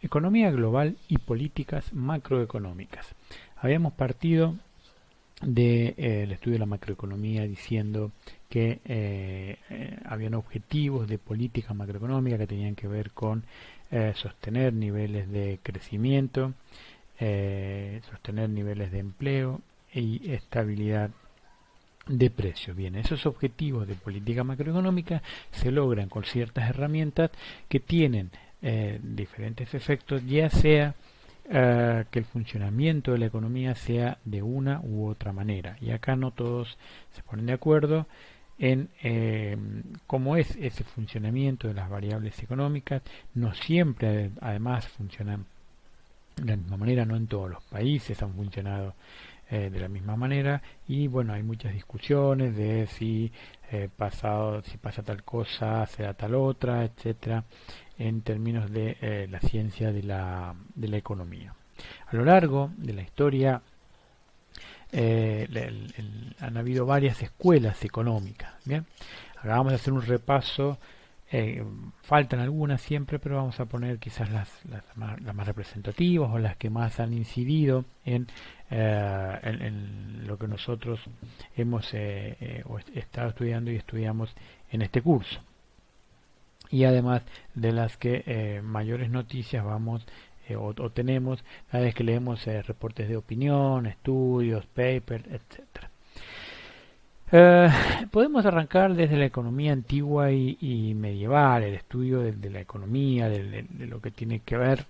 Economía global y políticas macroeconómicas. Habíamos partido del estudio de la macroeconomía diciendo que habían objetivos de política macroeconómica que tenían que ver con sostener niveles de crecimiento, sostener niveles de empleo y estabilidad de precios. Bien, esos objetivos de política macroeconómica se logran con ciertas herramientas que tienen diferentes efectos, ya sea que el funcionamiento de la economía sea de una u otra manera. Y acá no todos se ponen de acuerdo en cómo es ese funcionamiento de las variables económicas. No siempre, además, funcionan de la misma manera, no en todos los países han funcionado de la misma manera, y bueno, hay muchas discusiones de si si pasa tal cosa será tal otra, etcétera, en términos de la ciencia de la economía. A lo largo de la historia han habido varias escuelas económicas. Bien, acá vamos a hacer un repaso. Faltan algunas siempre, pero vamos a poner quizás las más representativas o las que más han incidido en lo que nosotros hemos estado estudiando y estudiamos en este curso. Y además de las que mayores noticias vamos o tenemos cada vez que leemos reportes de opinión, estudios, papers, etcétera. Podemos arrancar desde la economía antigua y medieval, el estudio de la economía, de lo que tiene que ver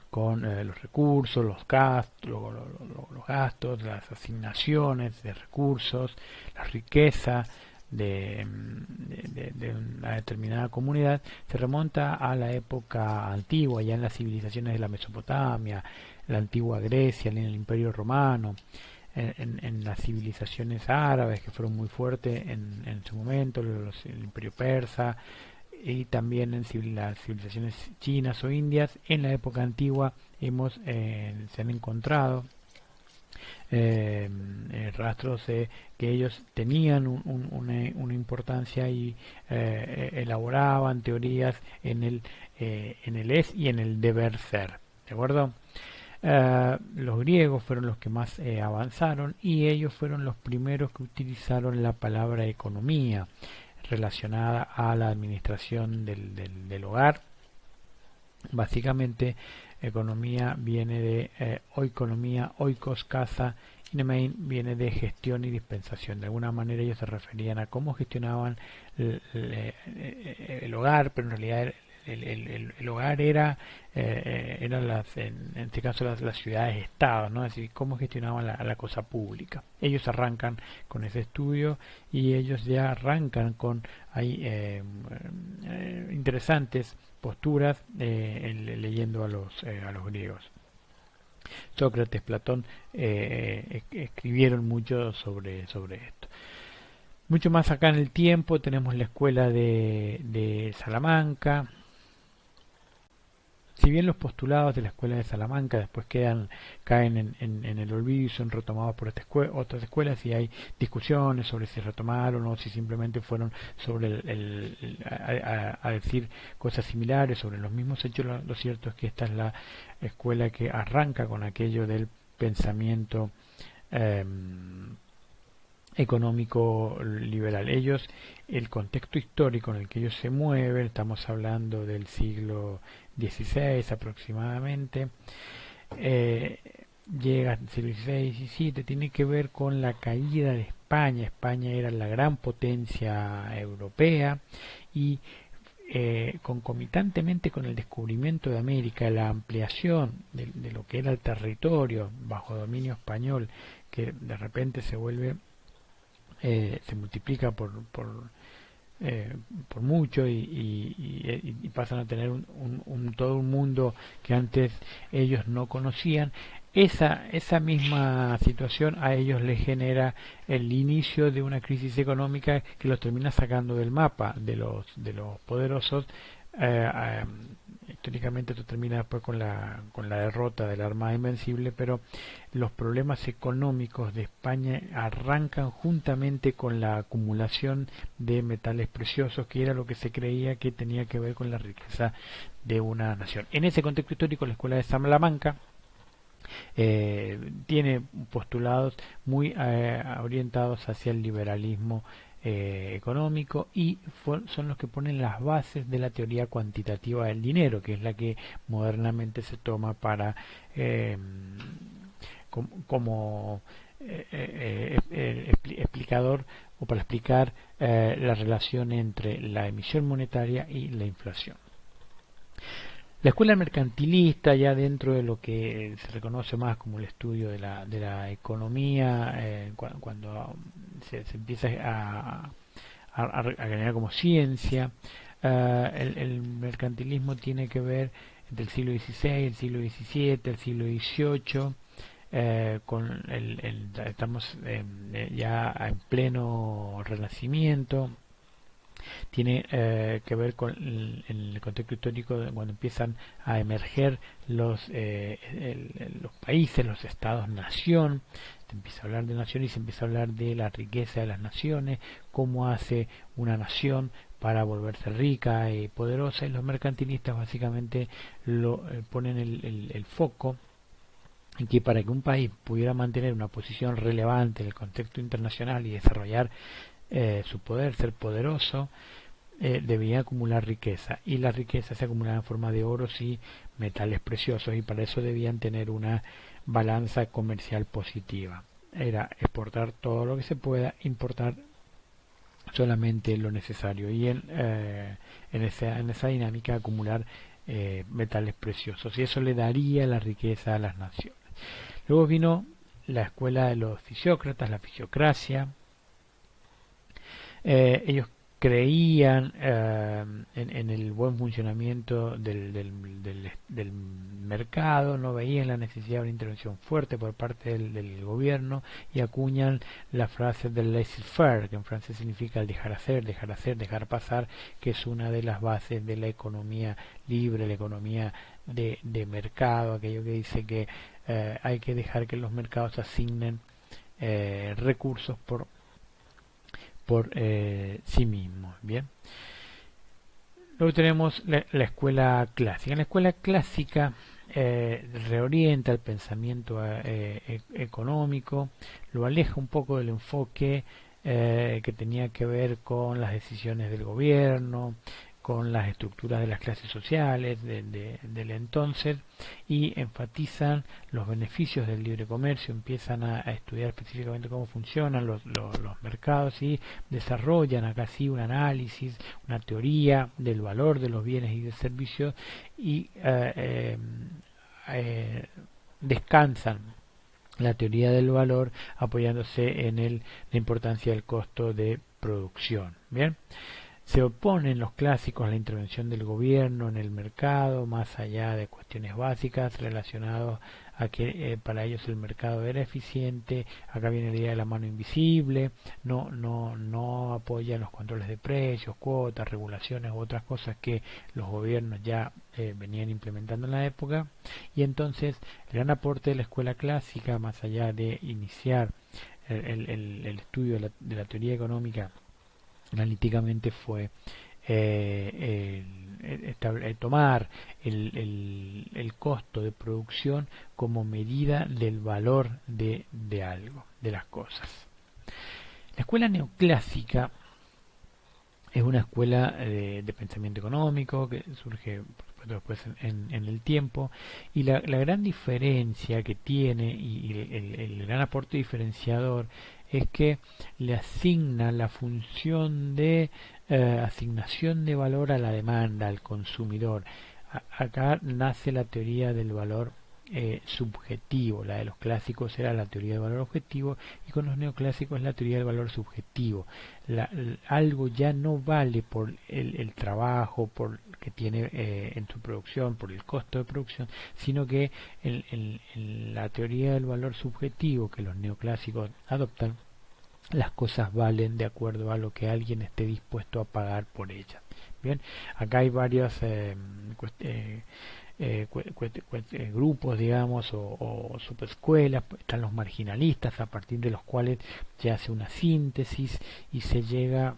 con los recursos, los gastos, las asignaciones de recursos, la riqueza de una determinada comunidad. Se remonta a la época antigua, ya en las civilizaciones de la Mesopotamia, la antigua Grecia, en el Imperio Romano, en las civilizaciones árabes que fueron muy fuertes en su momento, el Imperio Persa, y también en las civilizaciones chinas o indias. En la época antigua se han encontrado rastros que ellos tenían una importancia y elaboraban teorías en el es y en el deber ser. ¿De acuerdo? Los griegos fueron los que más avanzaron, y ellos fueron los primeros que utilizaron la palabra economía relacionada a la administración del hogar. Básicamente, economía viene de oikonomía, oikos, casa, y nemein viene de gestión y dispensación. De alguna manera ellos se referían a cómo gestionaban el hogar, pero en realidad el hogar eran en este caso las ciudades-estados, ¿no? Es decir, cómo gestionaban la cosa pública. Ellos arrancan con ese estudio y ellos ya arrancan con interesantes posturas leyendo a los griegos. Sócrates, Platón escribieron mucho sobre esto. Mucho más acá en el tiempo tenemos la escuela de Salamanca. Si bien los postulados de la escuela de Salamanca después caen en el olvido y son retomados por otras escuelas, y hay discusiones sobre si retomaron o si simplemente fueron sobre a decir cosas similares sobre los mismos hechos, lo cierto es que esta es la escuela que arranca con aquello del pensamiento económico liberal. El contexto histórico en el que ellos se mueven, estamos hablando del siglo XVI aproximadamente, llega al siglo XVI y XVII, tiene que ver con la caída de España. España era la gran potencia europea, y concomitantemente con el descubrimiento de América, la ampliación de lo que era el territorio bajo dominio español, que de repente se multiplica por mucho, y pasan a tener todo un mundo que antes ellos no conocían. Esa misma situación a ellos les genera el inicio de una crisis económica que los termina sacando del mapa de los poderosos históricamente esto termina después con la derrota de la Armada Invencible, pero los problemas económicos de España arrancan juntamente con la acumulación de metales preciosos, que era lo que se creía que tenía que ver con la riqueza de una nación. En ese contexto histórico, la Escuela de Salamanca tiene postulados muy orientados hacia el liberalismo económico, y son los que ponen las bases de la teoría cuantitativa del dinero, que es la que modernamente se toma para como explicador, o para explicar la relación entre la emisión monetaria y la inflación. La escuela mercantilista, ya dentro de lo que se reconoce más como el estudio de la economía, cuando se empieza a generar como ciencia, el mercantilismo tiene que ver entre el siglo XVI, el siglo XVII, el siglo XVIII, estamos ya en pleno Renacimiento. Tiene que ver con el contexto histórico de cuando empiezan a emerger los países, los estados-nación. Se empieza a hablar de nación y se empieza a hablar de la riqueza de las naciones, cómo hace una nación para volverse rica y poderosa, y los mercantilistas básicamente ponen el foco en que para que un país pudiera mantener una posición relevante en el contexto internacional y desarrollar su poder, ser poderoso, debía acumular riqueza, y la riqueza se acumulaba en forma de oros y metales preciosos, y para eso debían tener una balanza comercial positiva. Era exportar todo lo que se pueda, importar solamente lo necesario, y en esa dinámica acumular metales preciosos, y eso le daría la riqueza a las naciones. Luego vino la escuela de los fisiócratas, la fisiocracia. Ellos creían en el buen funcionamiento del mercado, no veían la necesidad de una intervención fuerte por parte del gobierno, y acuñan la frase del laissez-faire, que en francés significa el dejar hacer, dejar pasar, que es una de las bases de la economía libre, la economía de mercado, aquello que dice que hay que dejar que los mercados asignen recursos por sí mismos. Bien. Luego tenemos la escuela clásica. En la escuela clásica reorienta el pensamiento económico, lo aleja un poco del enfoque que tenía que ver con las decisiones del gobierno, con las estructuras de las clases sociales del entonces, y enfatizan los beneficios del libre comercio, empiezan a estudiar específicamente cómo funcionan los mercados, y desarrollan acá sí un análisis, una teoría del valor de los bienes y de servicios, y descansan la teoría del valor apoyándose en la importancia del costo de producción. Bien. Se oponen los clásicos a la intervención del gobierno en el mercado, más allá de cuestiones básicas relacionadas a que para ellos el mercado era eficiente. Acá viene la idea de la mano invisible, no apoyan los controles de precios, cuotas, regulaciones u otras cosas que los gobiernos ya venían implementando en la época. Y entonces el gran aporte de la escuela clásica, más allá de iniciar el estudio de la teoría económica analíticamente, fue tomar el costo de producción como medida del valor de algo, de las cosas. La escuela neoclásica es una escuela de pensamiento económico que surge después en el tiempo, y la gran diferencia que tiene y el gran aporte diferenciador es que le asigna la función de asignación de valor a la demanda, al consumidor. Acá nace la teoría del valor subjetivo. La de los clásicos era la teoría del valor objetivo, y con los neoclásicos la teoría del valor subjetivo. Algo ya no vale por el trabajo por que tiene en su producción, por el costo de producción, sino que en la teoría del valor subjetivo que los neoclásicos adoptan, las cosas valen de acuerdo a lo que alguien esté dispuesto a pagar por ellas. Bien, acá hay varios grupos, digamos, o subescuelas. Están los marginalistas, a partir de los cuales se hace una síntesis y se llega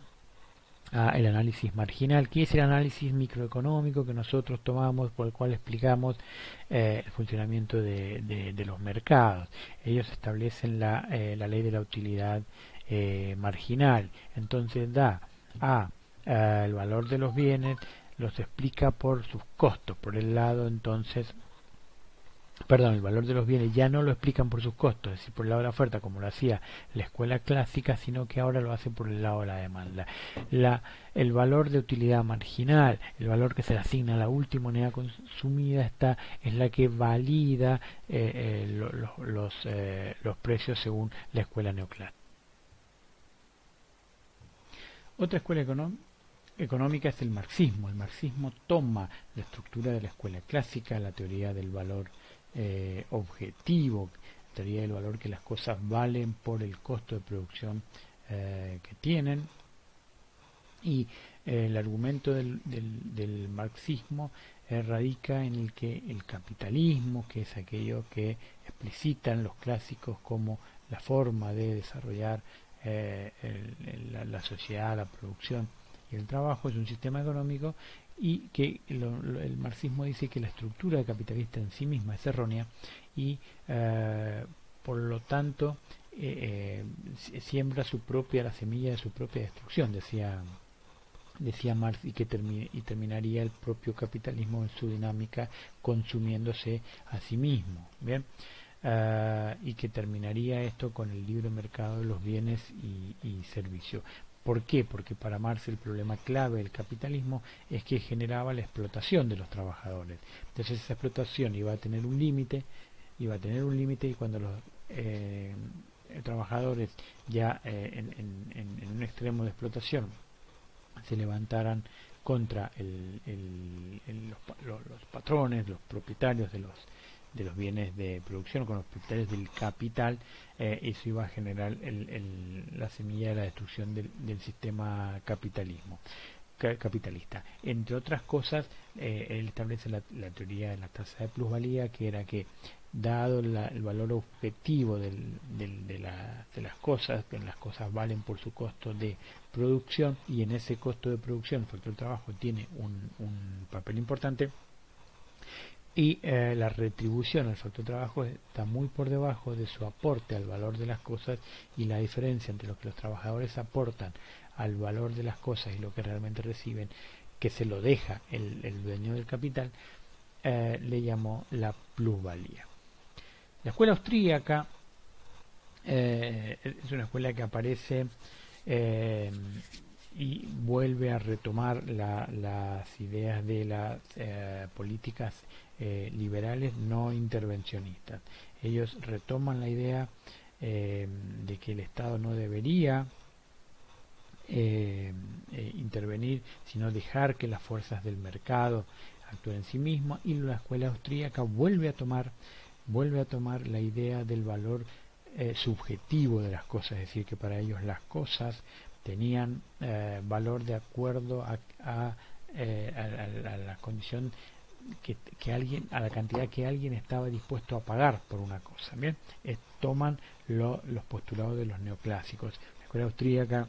a el análisis marginal, que es el análisis microeconómico que nosotros tomamos, por el cual explicamos el funcionamiento de los mercados. Ellos establecen la ley de la utilidad marginal, entonces da el valor de los bienes, los explica por sus costos. Por el lado, entonces, perdón, el valor de los bienes ya no lo explican por sus costos, es decir, por el lado de la oferta, como lo hacía la escuela clásica, sino que ahora lo hace por el lado de la demanda. El valor de utilidad marginal, el valor que se le asigna a la última unidad consumida, es la que valida los precios según la escuela neoclásica. Otra escuela económica es el marxismo. El marxismo toma la estructura de la escuela clásica, la teoría del valor objetivo, teoría del valor, que las cosas valen por el costo de producción que tienen, y el argumento del marxismo radica en el que el capitalismo, que es aquello que explicitan los clásicos como la forma de desarrollar la sociedad, la producción y el trabajo, es un sistema económico, y que el marxismo dice que la estructura capitalista en sí misma es errónea y por lo tanto siembra la semilla de su propia destrucción, decía Marx, y terminaría el propio capitalismo en su dinámica consumiéndose a sí mismo. Bien, y que terminaría esto con el libre mercado de los bienes y servicios. ¿Por qué? Porque para Marx el problema clave del capitalismo es que generaba la explotación de los trabajadores. Entonces esa explotación iba a tener un límite, y cuando los trabajadores ya en un extremo de explotación se levantaran contra los patrones, los propietarios de los bienes de producción, con los propietarios del capital, eso iba a generar la semilla de la destrucción del sistema capitalista. Entre otras cosas, él establece la teoría de la tasa de plusvalía, que era que, dado el valor objetivo de las cosas, que las cosas valen por su costo de producción, y en ese costo de producción el factor trabajo tiene un papel importante, y la retribución al factor trabajo está muy por debajo de su aporte al valor de las cosas, y la diferencia entre lo que los trabajadores aportan al valor de las cosas y lo que realmente reciben, que se lo deja el dueño del capital, le llamó la plusvalía. La escuela austríaca es una escuela que aparece y vuelve a retomar las ideas de las políticas liberales no intervencionistas. Ellos retoman la idea de que el Estado no debería intervenir, sino dejar que las fuerzas del mercado actúen en sí mismas, y la escuela austríaca vuelve a tomar la idea del valor subjetivo de las cosas, es decir, que para ellos las cosas tenían valor de acuerdo a la condición a la cantidad que alguien estaba dispuesto a pagar por una cosa. Bien, toman los postulados de los neoclásicos. La escuela austríaca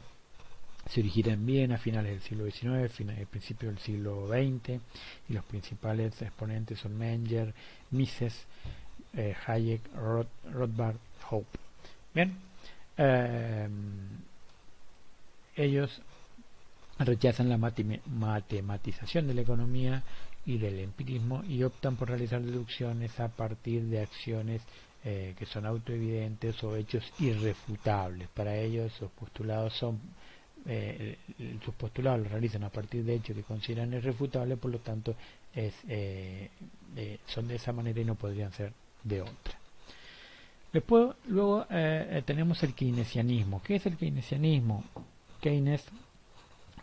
se origina en Viena a finales del siglo XIX, principio del siglo XX, y los principales exponentes son Menger, Mises, Hayek, Rothbard, Hope. Bien, ellos rechazan la matematización de la economía y del empirismo, y optan por realizar deducciones a partir de acciones que son autoevidentes o hechos irrefutables. Para ellos sus postulados los realizan a partir de hechos que consideran irrefutables, por lo tanto son de esa manera y no podrían ser de otra. Luego tenemos el keynesianismo. ¿Qué es el keynesianismo? Keynes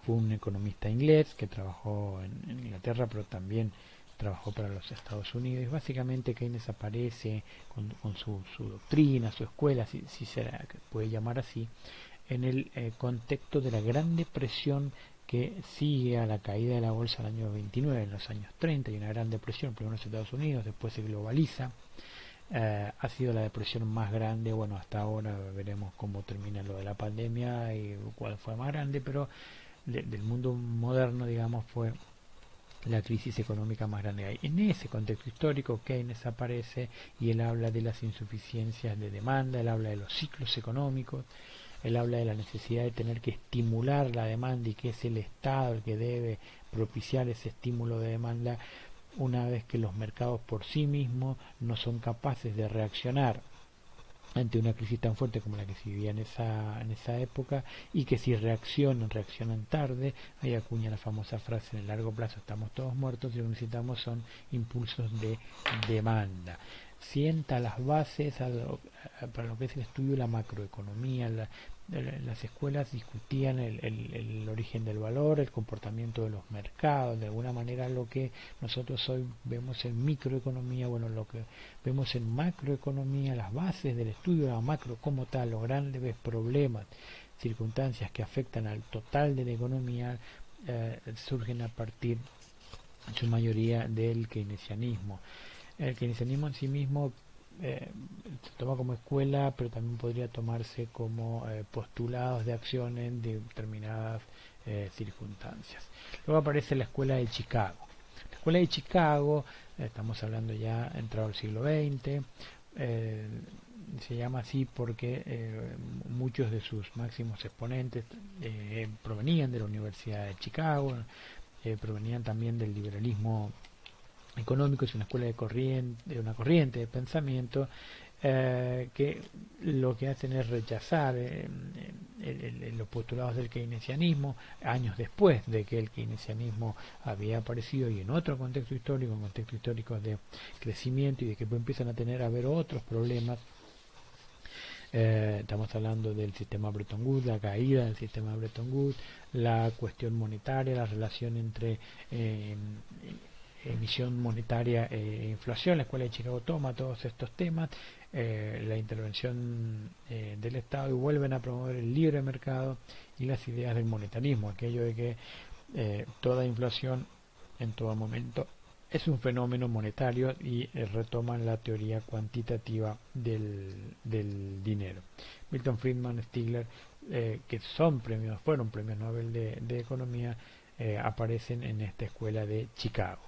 fue un economista inglés que trabajó en Inglaterra, pero también trabajó para los Estados Unidos. Y básicamente Keynes aparece con su doctrina, su escuela, si se puede llamar así, en el contexto de la Gran Depresión que sigue a la caída de la bolsa del año 29. En los años 30 hay una gran depresión, primero en los Estados Unidos, después se globaliza. Ha sido la depresión más grande, bueno, hasta ahora veremos cómo termina lo de la pandemia y cuál fue más grande, pero del mundo moderno, digamos, fue la crisis económica más grande que hay. En ese contexto histórico, Keynes aparece y él habla de las insuficiencias de demanda, él habla de los ciclos económicos, él habla de la necesidad de tener que estimular la demanda y que es el Estado el que debe propiciar ese estímulo de demanda una vez que los mercados por sí mismos no son capaces de reaccionar ante una crisis tan fuerte como la que se vivía en esa época, y que si reaccionan tarde. Ahí acuña la famosa frase: en el largo plazo estamos todos muertos y lo que necesitamos son impulsos de demanda. Sienta las bases para lo que es el estudio de la macroeconomía. Las escuelas discutían el origen del valor, el comportamiento de los mercados, de alguna manera lo que nosotros hoy vemos en microeconomía, bueno, lo que vemos en macroeconomía, las bases del estudio de la macro como tal, los grandes problemas, circunstancias que afectan al total de la economía, surgen a partir, en su mayoría, del keynesianismo. El keynesianismo en sí mismo se toma como escuela, pero también podría tomarse como postulados de acción en determinadas circunstancias. Luego aparece la escuela de Chicago. La escuela de Chicago, estamos hablando ya entrado el siglo XX, se llama así porque muchos de sus máximos exponentes provenían de la Universidad de Chicago, provenían también del liberalismo económico. Es una escuela de una corriente de pensamiento que lo que hacen es rechazar los postulados del keynesianismo años después de que el keynesianismo había aparecido, y en otro contexto histórico, en contexto histórico de crecimiento, y de que empiezan a haber otros problemas. Estamos hablando del sistema Bretton Woods, la caída del sistema Bretton Woods, la cuestión monetaria, la relación entre emisión monetaria e inflación. La Escuela de Chicago toma todos estos temas, la intervención del Estado, y vuelven a promover el libre mercado y las ideas del monetarismo, aquello de que toda inflación en todo momento es un fenómeno monetario, y retoman la teoría cuantitativa del dinero. Milton Friedman, Stigler, que fueron premios Nobel de Economía, aparecen en esta escuela de Chicago.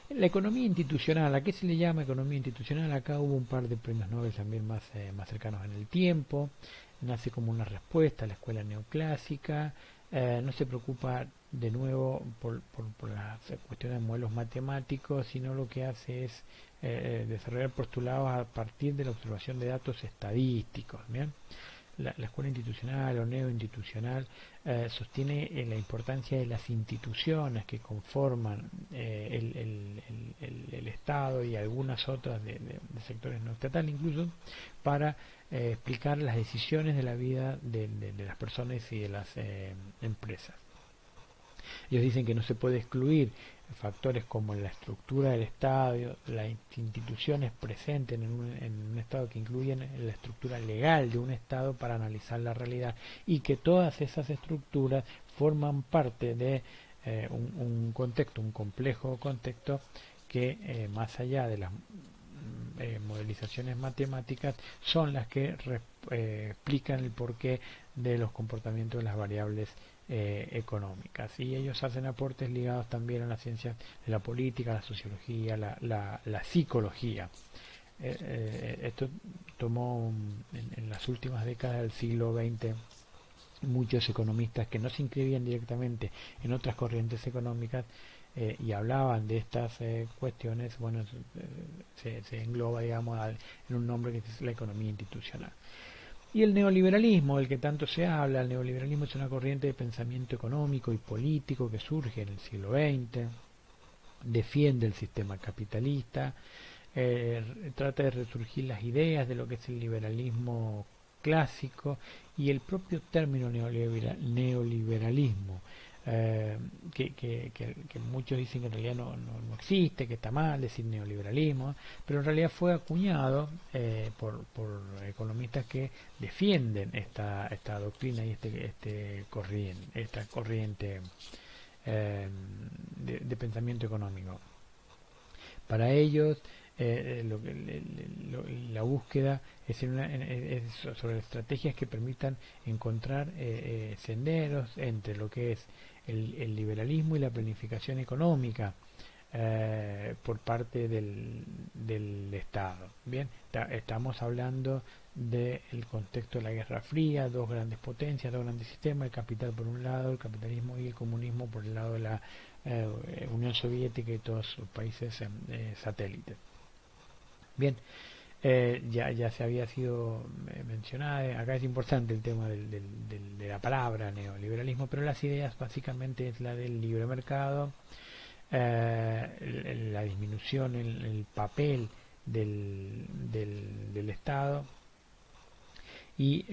La economía institucional, ¿a qué se le llama economía institucional? Acá hubo un par de premios Nobel también más cercanos en el tiempo. Nace como una respuesta a la escuela neoclásica. No se preocupa de nuevo por las cuestiones de modelos matemáticos, sino lo que hace es desarrollar postulados a partir de la observación de datos estadísticos. ¿Bien? La escuela institucional o neoinstitucional sostiene la importancia de las instituciones que conforman el Estado y algunas otras de sectores no estatales incluso, para explicar las decisiones de la vida de las personas y de las empresas. Ellos dicen que no se puede excluir factores como la estructura del Estado, las instituciones presentes en un Estado, que incluyen la estructura legal de un Estado, para analizar la realidad, y que todas esas estructuras forman parte de un contexto, un complejo contexto, que más allá de las modelizaciones matemáticas son las que explican el porqué de los comportamientos de las variables económicas. Y ellos hacen aportes ligados también a las ciencias de la política, la sociología, la psicología. Esto tomó en las últimas décadas del siglo XX muchos economistas que no se inscribían directamente en otras corrientes económicas y hablaban de estas cuestiones. Bueno, se engloba, digamos, en un nombre que es la economía institucional. Y el neoliberalismo, del que tanto se habla. El neoliberalismo es una corriente de pensamiento económico y político que surge en el siglo XX, defiende el sistema capitalista, trata de resurgir las ideas de lo que es el liberalismo clásico, y el propio término neoliberalismo que muchos dicen que en realidad no existe, que está mal decir neoliberalismo, pero en realidad fue acuñado por economistas que defienden esta doctrina y esta corriente de pensamiento económico. Para ellos, la búsqueda es sobre estrategias que permitan encontrar senderos entre lo que es el liberalismo y la planificación económica por parte del Estado. Bien, estamos hablando del contexto de la Guerra Fría, dos grandes potencias, dos grandes sistemas, el capital por un lado, el capitalismo y el comunismo por el lado de la Unión Soviética y todos sus países satélites. Bien, ya se había sido mencionada, acá es importante el tema de la palabra neoliberalismo, pero las ideas básicamente es la del libre mercado, la disminución en el papel del Estado y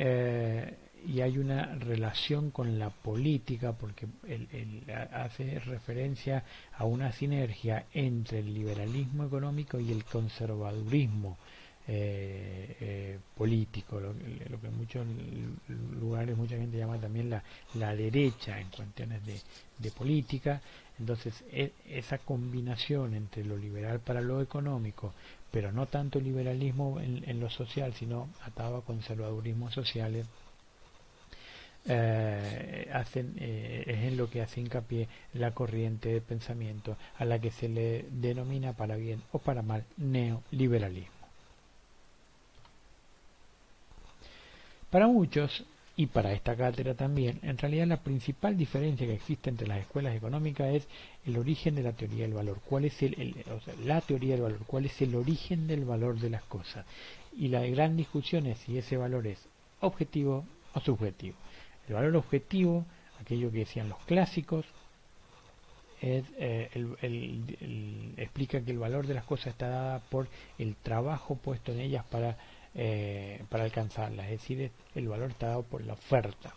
hay una relación con la política porque hace referencia a una sinergia entre el liberalismo económico y el conservadurismo político, lo que en muchos lugares mucha gente llama también la derecha en cuestiones de política. Entonces esa combinación entre lo liberal para lo económico, pero no tanto liberalismo en lo social, sino atado a conservadurismos sociales, es en lo que hace hincapié la corriente de pensamiento a la que se le denomina, para bien o para mal, neoliberalismo. Para muchos, y para esta cátedra también, en realidad la principal diferencia que existe entre las escuelas económicas es el origen de la teoría del valor. ¿Cuál es la teoría del valor? ¿Cuál es el origen del valor de las cosas? Y la gran discusión es si ese valor es objetivo o subjetivo. El valor objetivo, aquello que decían los clásicos, es, explica que el valor de las cosas está dada por el trabajo puesto en ellas para alcanzarlas, es decir, el valor está dado por la oferta.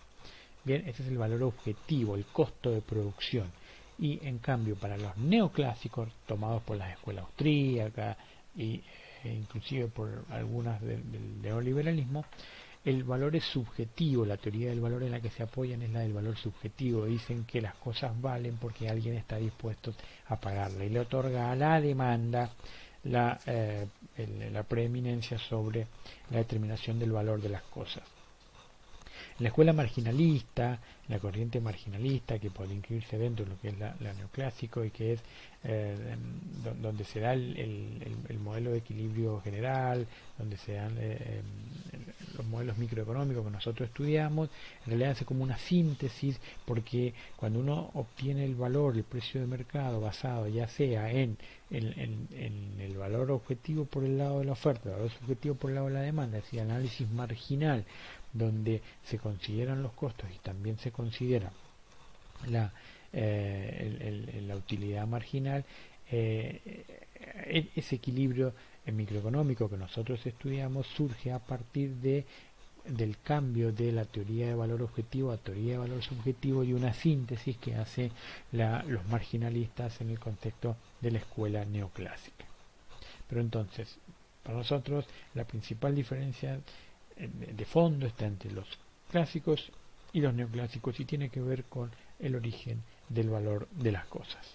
Bien, ese es el valor objetivo, el costo de producción. Y en cambio, para los neoclásicos, tomados por las escuelas austríacas e inclusive por algunas del neoliberalismo, el valor es subjetivo. La teoría del valor en la que se apoyan es la del valor subjetivo. Dicen que las cosas valen porque alguien está dispuesto a pagarla y le otorga a la demanda la preeminencia sobre la determinación del valor de las cosas. En la escuela marginalista, la corriente marginalista que puede incluirse dentro de lo que es la neoclásico y que es donde se da el modelo de equilibrio general, donde se dan los modelos microeconómicos que nosotros estudiamos, en realidad hace como una síntesis, porque cuando uno obtiene el valor, el precio de mercado basado ya sea en el valor objetivo por el lado de la oferta, el valor subjetivo por el lado de la demanda, es decir, análisis marginal, donde se consideran los costos y también se considera la utilidad marginal, ese equilibrio microeconómico que nosotros estudiamos surge a partir del cambio de la teoría de valor objetivo a teoría de valor subjetivo y una síntesis que hace los marginalistas en el contexto de la escuela neoclásica. Pero entonces, para nosotros la principal diferencia de fondo está entre los clásicos y los neoclásicos y tiene que ver con el origen del valor de las cosas.